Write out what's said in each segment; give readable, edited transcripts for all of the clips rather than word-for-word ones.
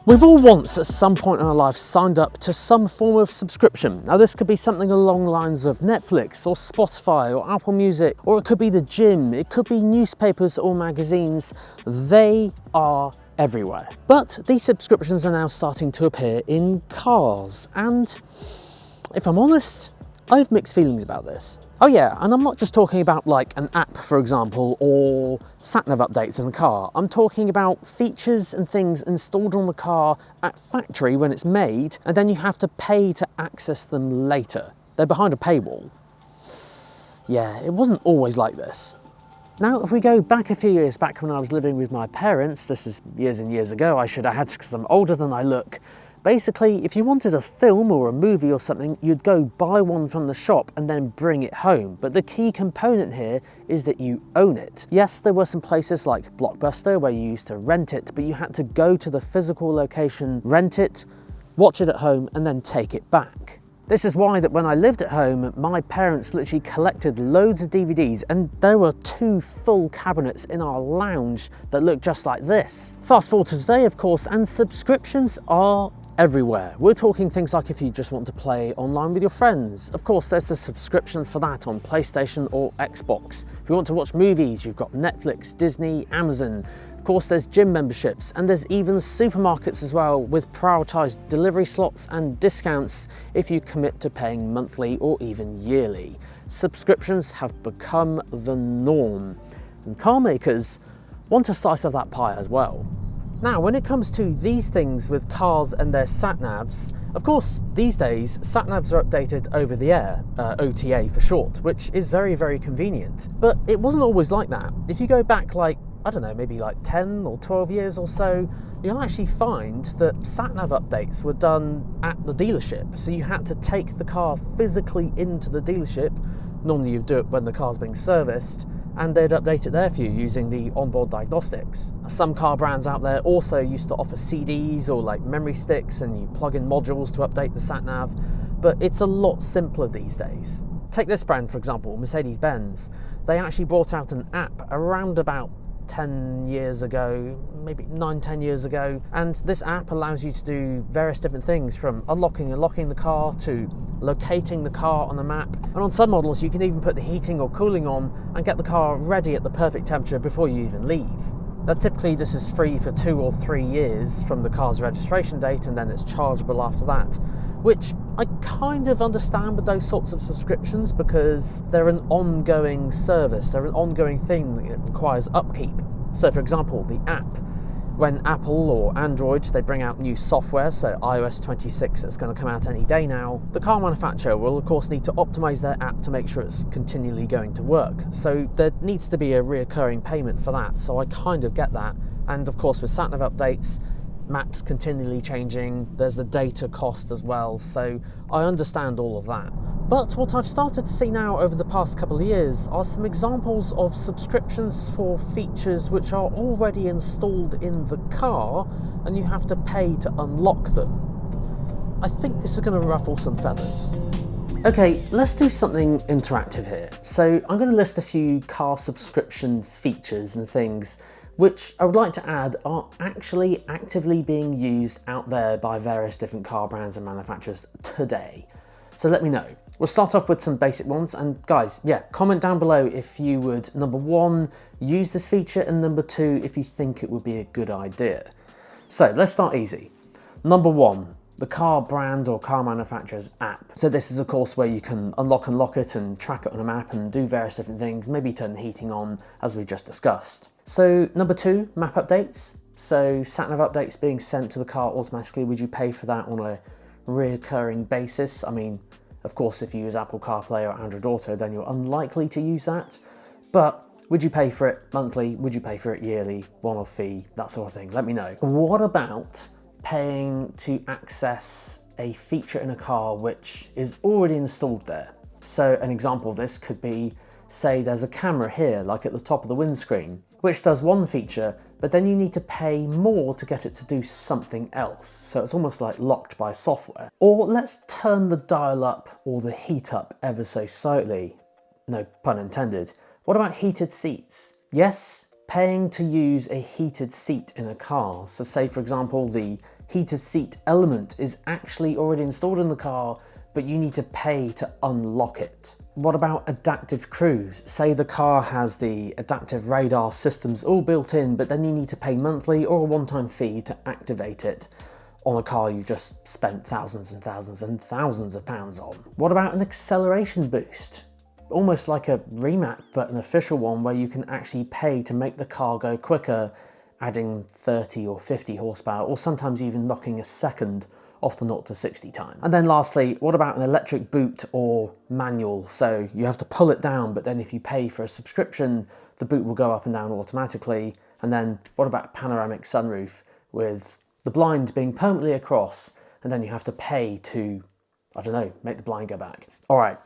We've all once at some point in our life signed up to some form of subscription. Now this could be something along the lines of Netflix or Spotify or Apple Music, or it could be the gym, it could be newspapers or magazines. They are everywhere. But these subscriptions are now starting to appear in cars, and if I'm honest, I have mixed feelings about this. Oh yeah, and I'm not just talking about like an app, for example, or sat-nav updates in a car. I'm talking about features and things installed on the car at factory when it's made, and then you have to pay to access them later. They're behind a paywall. Yeah, it wasn't always like this. Now, if we go back a few years back when I was living with my parents, this is years and years ago, I should have had because I'm older than I look. Basically, if you wanted a film or a movie or something, you'd go buy one from the shop and then bring it home. But the key component here is that you own it. Yes, there were some places like Blockbuster where you used to rent it, but you had to go to the physical location, rent it, watch it at home, and then take it back. This is why that when I lived at home, my parents literally collected loads of DVDs, and there were 2 full cabinets in our lounge that looked just like this. Fast forward to today, of course, and subscriptions are everywhere. We're talking things like if you just want to play online with your friends. Of course, there's a subscription for that on PlayStation or Xbox. If you want to watch movies, you've got Netflix, Disney, Amazon. Of course, there's gym memberships, and there's even supermarkets as well with prioritized delivery slots and discounts if you commit to paying monthly or even yearly. Subscriptions have become the norm, and car makers want a slice of that pie as well. Now, when it comes to these things with cars and their sat-navs, of course, these days, sat-navs are updated over the air, OTA for short, which is very, very convenient. But it wasn't always like that. If you go back like, I don't know, maybe like 10 or 12 years or so, you'll actually find that sat-nav updates were done at the dealership. So you had to take the car physically into the dealership. Normally you'd do it when the car's being serviced, and they'd update it there for you using the onboard diagnostics. Some car brands out there also used to offer CDs or like memory sticks, and you plug in modules to update the sat-nav, but it's a lot simpler these days. Take this brand, for example, Mercedes-Benz. They actually brought out an app around about 10 years ago, maybe 9-10 years ago, and this app allows you to do various different things, from unlocking and locking the car to locating the car on the map, and on some models you can even put the heating or cooling on and get the car ready at the perfect temperature before you even leave. Now typically this is free for 2 or 3 years from the car's registration date, and then it's chargeable after that, which I kind of understand with those sorts of subscriptions because they're an ongoing service, they're an ongoing thing that requires upkeep. So for example, the app, when Apple or Android, they bring out new software, so iOS 26 that's going to come out any day now, the car manufacturer will of course need to optimize their app to make sure it's continually going to work. So there needs to be a reoccurring payment for that, so I kind of get that. And of course with sat-nav updates, maps continually changing, there's the data cost as well, so I understand all of that. But what I've started to see now over the past couple of years are some examples of subscriptions for features which are already installed in the car and you have to pay to unlock them. I think this is going to ruffle some feathers. Okay, let's do something interactive here. So I'm going to list a few car subscription features and things which I would like to add are actually actively being used out there by various different car brands and manufacturers today. So let me know. We'll start off with some basic ones, and guys, yeah, comment down below if you would, number 1, use this feature, and number 2, if you think it would be a good idea. So let's start easy. Number 1, the car brand or car manufacturer's app. So this is of course where you can unlock and lock it and track it on a map and do various different things, maybe turn the heating on as we just discussed. So number 2, map updates. So sat-nav updates being sent to the car automatically, would you pay for that on a reoccurring basis? I mean, of course if you use Apple CarPlay or Android Auto then you're unlikely to use that, but would you pay for it monthly? Would you pay for it yearly, one-off fee, that sort of thing? Let me know. What about paying to access a feature in a car which is already installed there? So an example of this could be, say there's a camera here, like at the top of the windscreen, which does one feature, but then you need to pay more to get it to do something else. So it's almost like locked by software. Or let's turn the dial up or the heat up ever so slightly. No pun intended. What about heated seats? Yes, paying to use a heated seat in a car. So say for example the heated seat element is actually already installed in the car, but you need to pay to unlock it. What about adaptive cruise? Say the car has the adaptive radar systems all built in, but then you need to pay monthly or a one-time fee to activate it on a car you've just spent thousands and thousands and thousands of pounds on. What about an acceleration boost? Almost like a remap, but an official one where you can actually pay to make the car go quicker, adding 30 or 50 horsepower, or sometimes even knocking a second off the 0 to 60 time. And then lastly, what about an electric boot or manual? So you have to pull it down, but then if you pay for a subscription, the boot will go up and down automatically. And then what about a panoramic sunroof with the blind being permanently across, and then you have to pay to, I don't know, make the blind go back. All right,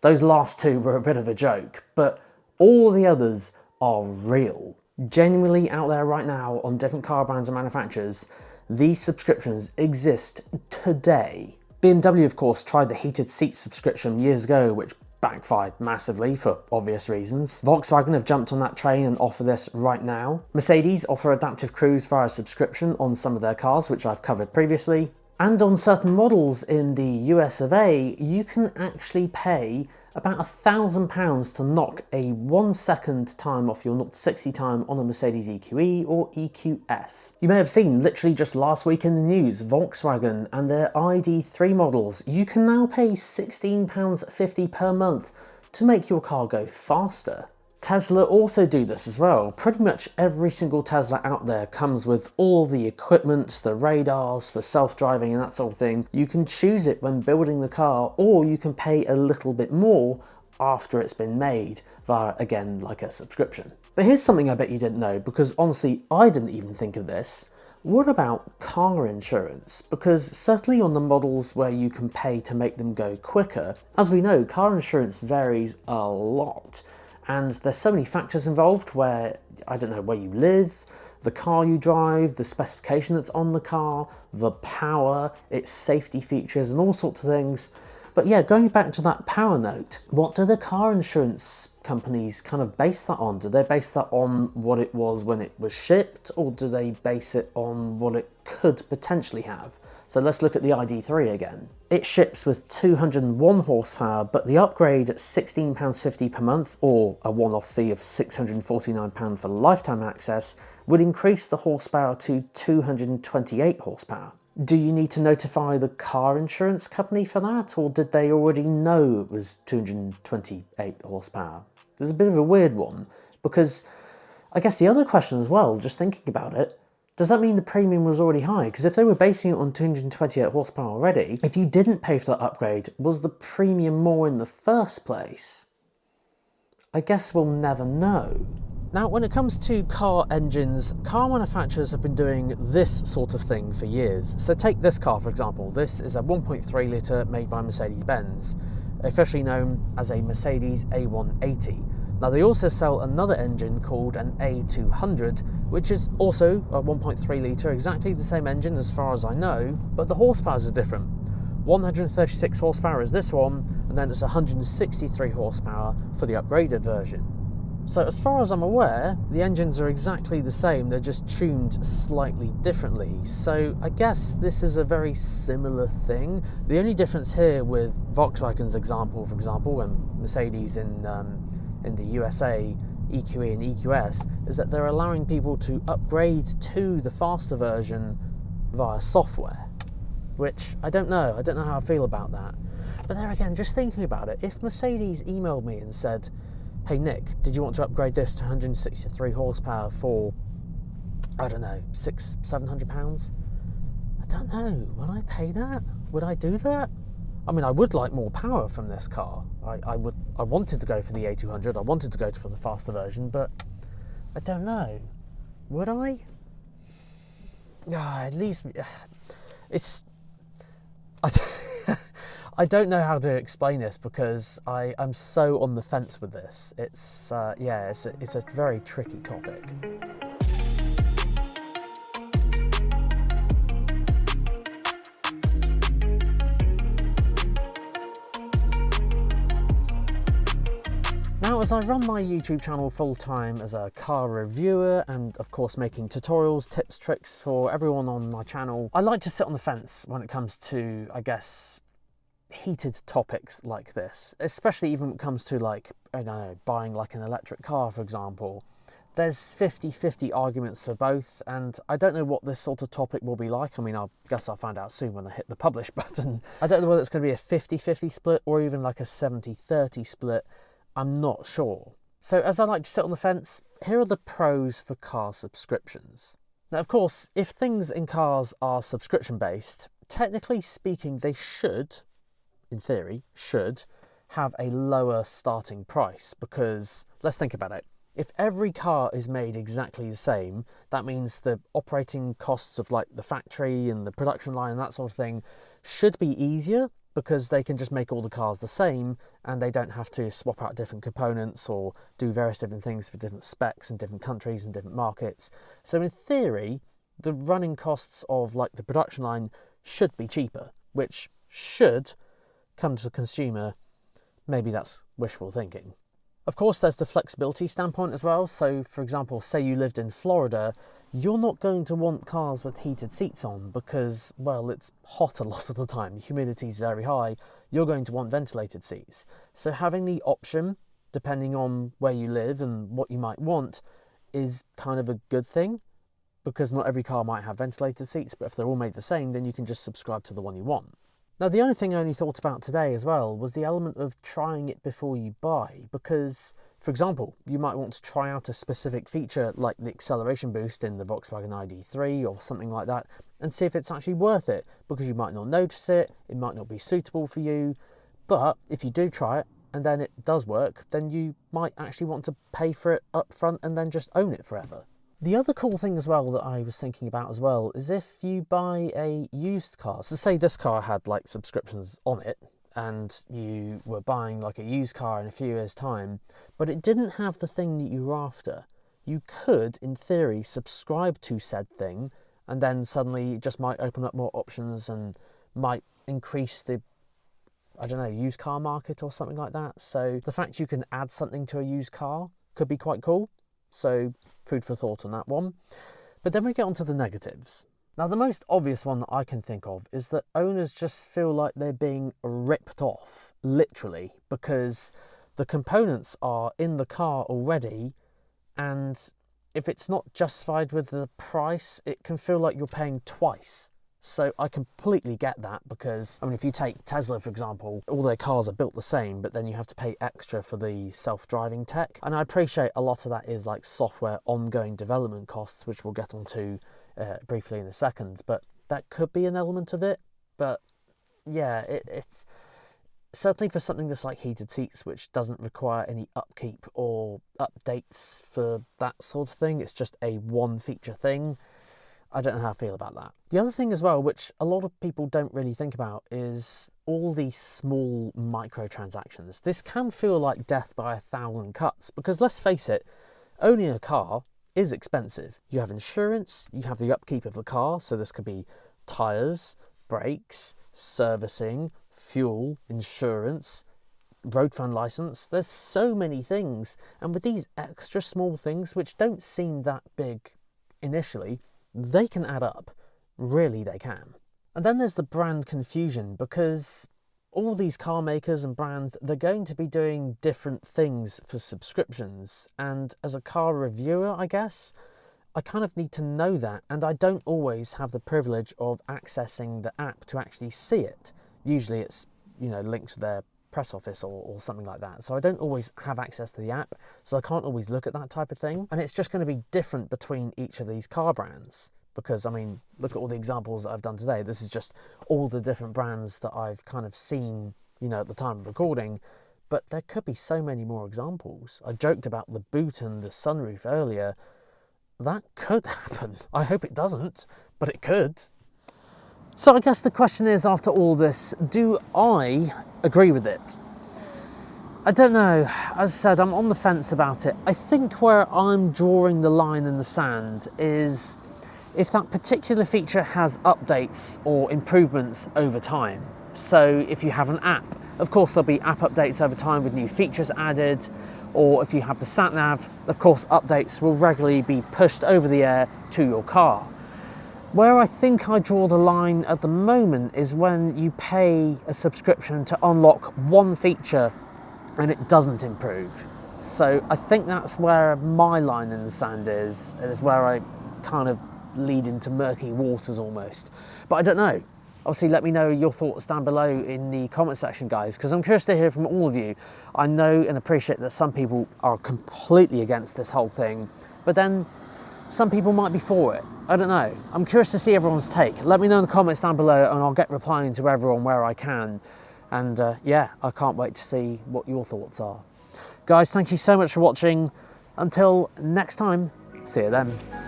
those last two were a bit of a joke, but all the others are real. Genuinely out there right now on different car brands and manufacturers, these subscriptions exist today. BMW, of course, tried the heated seat subscription years ago, which backfired massively for obvious reasons. Volkswagen have jumped on that train and offer this right now. Mercedes offer adaptive cruise via subscription on some of their cars, which I've covered previously. And on certain models in the US of A, you can actually pay about £1,000 to knock a 1 second time off your 0 to 60 time on a Mercedes EQE or EQS. You may have seen literally just last week in the news, Volkswagen and their ID3 models, you can now pay £16.50 per month to make your car go faster. Tesla also do this as well. Pretty much every single Tesla out there comes with all the equipment, the radars for self-driving and that sort of thing. You can choose it when building the car, or you can pay a little bit more after it's been made via, again, like a subscription. But here's something I bet you didn't know, because honestly, I didn't even think of this. What about car insurance? Because certainly on the models where you can pay to make them go quicker, as we know, car insurance varies a lot. And there's so many factors involved where, I don't know, where you live, the car you drive, the specification that's on the car, the power, its safety features and all sorts of things. But yeah, going back to that power note, what do the car insurance companies kind of base that on? Do they base that on what it was when it was shipped, or do they base it on what it could potentially have? So let's look at the ID3 again. It ships with 201 horsepower, but the upgrade at £16.50 per month, or a one-off fee of £649 for lifetime access, would increase the horsepower to 228 horsepower. Do you need to notify the car insurance company for that, or did they already know it was 228 horsepower? There's a bit of a weird one, because I guess the other question as well, just thinking about it, does that mean the premium was already high? Because if they were basing it on 228 horsepower already, if you didn't pay for that upgrade, was the premium more in the first place? I guess we'll never know. Now, when it comes to car engines, car manufacturers have been doing this sort of thing for years. So take this car, for example. This is a 1.3 litre made by Mercedes-Benz, officially known as a Mercedes A180. Now, they also sell another engine called an A200, which is also a 1.3 litre, exactly the same engine as far as I know, but the horsepower is different. 136 horsepower is this one, and then it's 163 horsepower for the upgraded version. So as far as I'm aware, the engines are exactly the same, they're just tuned slightly differently. So I guess this is a very similar thing. The only difference here with Volkswagen's example, for example, and Mercedes in the USA, EQE and EQS, is that they're allowing people to upgrade to the faster version via software, which I don't know how I feel about that. But there again, just thinking about it, if Mercedes emailed me and said, hey Nick, did you want to upgrade this to 163 horsepower for, I don't know, £600-700? I don't know, would I pay that? Would I do that? I mean, I would like more power from this car. I wanted to go for the A200, I wanted to go for the faster version, but I don't know. Would I? At least, it's... I don't know how to explain this because I'm so on the fence with this. It's a very tricky topic. Now, as I run my YouTube channel full-time as a car reviewer and of course making tutorials, tips, tricks for everyone on my channel, I like to sit on the fence when it comes to, I guess, heated topics like this, especially even when it comes to, like, I don't know, buying like an electric car, for example. There's 50-50 arguments for both, and I don't know what this sort of topic will be like. I mean, I guess I'll find out soon when I hit the publish button. I don't know whether it's going to be a 50-50 split or even like a 70-30 split. I'm not sure. So as I like to sit on the fence, here are the pros for car subscriptions. Now, of course, if things in cars are subscription based, technically speaking, they should, in theory, should have a lower starting price, because let's think about it. If every car is made exactly the same, that means the operating costs of like the factory and the production line and that sort of thing should be easier, because they can just make all the cars the same and they don't have to swap out different components or do various different things for different specs in different countries and different markets. So in theory, the running costs of like the production line should be cheaper, which should come to the consumer. Maybe that's wishful thinking. Of course, there's the flexibility standpoint as well. So, for example, say you lived in Florida, you're not going to want cars with heated seats on because, well, it's hot a lot of the time. The humidity is very high. You're going to want ventilated seats. So having the option, depending on where you live and what you might want, is kind of a good thing, because not every car might have ventilated seats, but if they're all made the same, then you can just subscribe to the one you want. Now, the only thing I only thought about today as well was the element of trying it before you buy, because, for example, you might want to try out a specific feature like the acceleration boost in the Volkswagen ID.3 or something like that, and see if it's actually worth it, because you might not notice it, it might not be suitable for you, but if you do try it and then it does work, then you might actually want to pay for it up front and then just own it forever. The other cool thing as well that I was thinking about as well is if you buy a used car. So say this car had like subscriptions on it and you were buying like a used car in a few years' time, but it didn't have the thing that you were after. You could, in theory, subscribe to said thing, and then suddenly it just might open up more options and might increase the, I don't know, used car market or something like that. So the fact you can add something to a used car could be quite cool. So food for thought on that one. But then we get onto the negatives. Now, the most obvious one that I can think of is that owners just feel like they're being ripped off, literally, because the components are in the car already, and if it's not justified with the price, it can feel like you're paying twice. So I completely get that, because, I mean, if you take Tesla, for example, all their cars are built the same, but then you have to pay extra for the self-driving tech. And I appreciate a lot of that is like software ongoing development costs, which we'll get onto briefly in a second, but that could be an element of it. But yeah, it's certainly for something that's like heated seats, which doesn't require any upkeep or updates for that sort of thing. It's just a one feature thing. I don't know how I feel about that. The other thing as well, which a lot of people don't really think about, is all these small microtransactions. This can feel like death by 1,000 cuts, because let's face it, owning a car is expensive. You have insurance, you have the upkeep of the car, so this could be tyres, brakes, servicing, fuel, insurance, road fund licence. There's so many things, and with these extra small things, which don't seem that big initially, they can add up. Really, they can. And then there's the brand confusion, because all these car makers and brands, they're going to be doing different things for subscriptions. And as a car reviewer, I guess, I kind of need to know that. And I don't always have the privilege of accessing the app to actually see it. Usually it's, you know, linked to their press office or something like that. So I don't always have access to the app, so I can't always look at that type of thing. And it's just going to be different between each of these car brands, because, I mean, look at all the examples that I've done today. This is just all the different brands that I've kind of seen, you know, at the time of recording, but there could be so many more examples. I joked about the boot and the sunroof earlier. That could happen. I hope it doesn't, but it could. So I guess the question is, after all this, do I agree with it? I don't know. As I said, I'm on the fence about it. I think where I'm drawing the line in the sand is if that particular feature has updates or improvements over time. So if you have an app, of course there'll be app updates over time with new features added, or if you have the sat nav, of course updates will regularly be pushed over the air to your car. Where I think I draw the line at the moment is when you pay a subscription to unlock one feature and it doesn't improve. So I think that's where my line in the sand is, and it's where I kind of lead into murky waters almost. But I don't know. Obviously, let me know your thoughts down below in the comment section, guys, because I'm curious to hear from all of you. I know and appreciate that some people are completely against this whole thing, but then some people might be for it. I don't know. I'm curious to see everyone's take. Let me know in the comments down below and I'll get replying to everyone where I can. And yeah, I can't wait to see what your thoughts are. Guys, thank you so much for watching. Until next time, see you then.